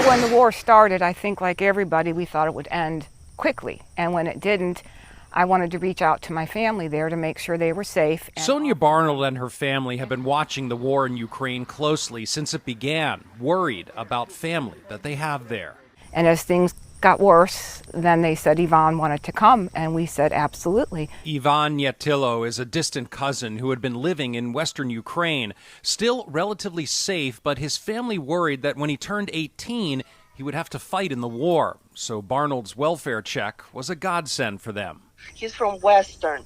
When the war started, I think like everybody, we thought it would end quickly. And when it didn't, I wanted to reach out to my family there to make sure they were safe. Sonia Barnold and her family have been watching the war in Ukraine closely since it began, worried about family that they have there. And as things got worse, then they said Ivan wanted to come, and we said absolutely. Ivan Nyatillo is a distant cousin who had been living in western Ukraine, still relatively safe, but his family worried that when he turned 18, he would have to fight in the war. So Barnold's welfare check was a godsend for them. He's from Western,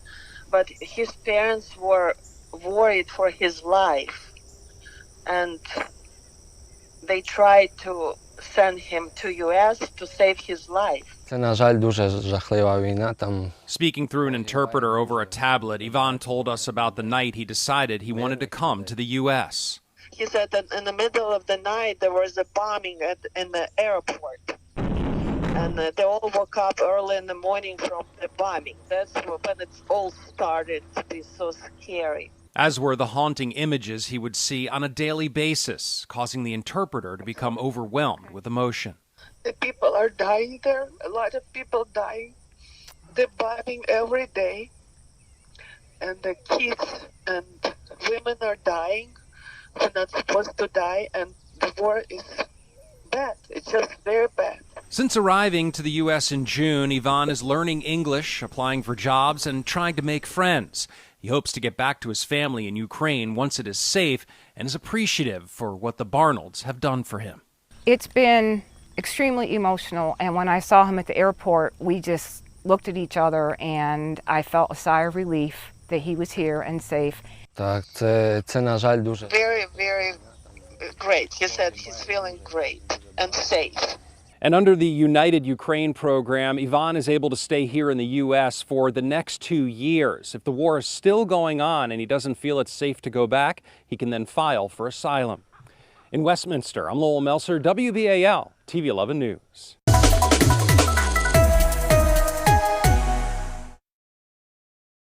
but his parents were worried for his life, and they tried to send him to U.S. to save his life. Speaking through an interpreter over a tablet, Ivan told us about the night he decided he wanted to come to the U.S. He said that in the middle of the night there was a bombing in the airport. And they all woke up early in the morning from the bombing. That's when it all started to be so scary. As were the haunting images he would see on a daily basis, causing the interpreter to become overwhelmed with emotion. The people are dying there, a lot of people dying. They're bombing every day. And the kids and women are dying. They're not supposed to die, and the war is bad. It's just very bad. Since arriving to the U.S. in June, Ivan is learning English, applying for jobs, and trying to make friends. He hopes to get back to his family in Ukraine once it is safe and is appreciative for what the Barnolds have done for him. It's been extremely emotional, and when I saw him at the airport, we just looked at each other, and I felt a sigh of relief that he was here and safe. Very, very great. He said he's feeling great and safe. And under the United Ukraine program, Ivan is able to stay here in the U.S. for the next 2 years. If the war is still going on and he doesn't feel it's safe to go back, he can then file for asylum. In Westminster, I'm Lowell Melser, WBAL, TV 11 News.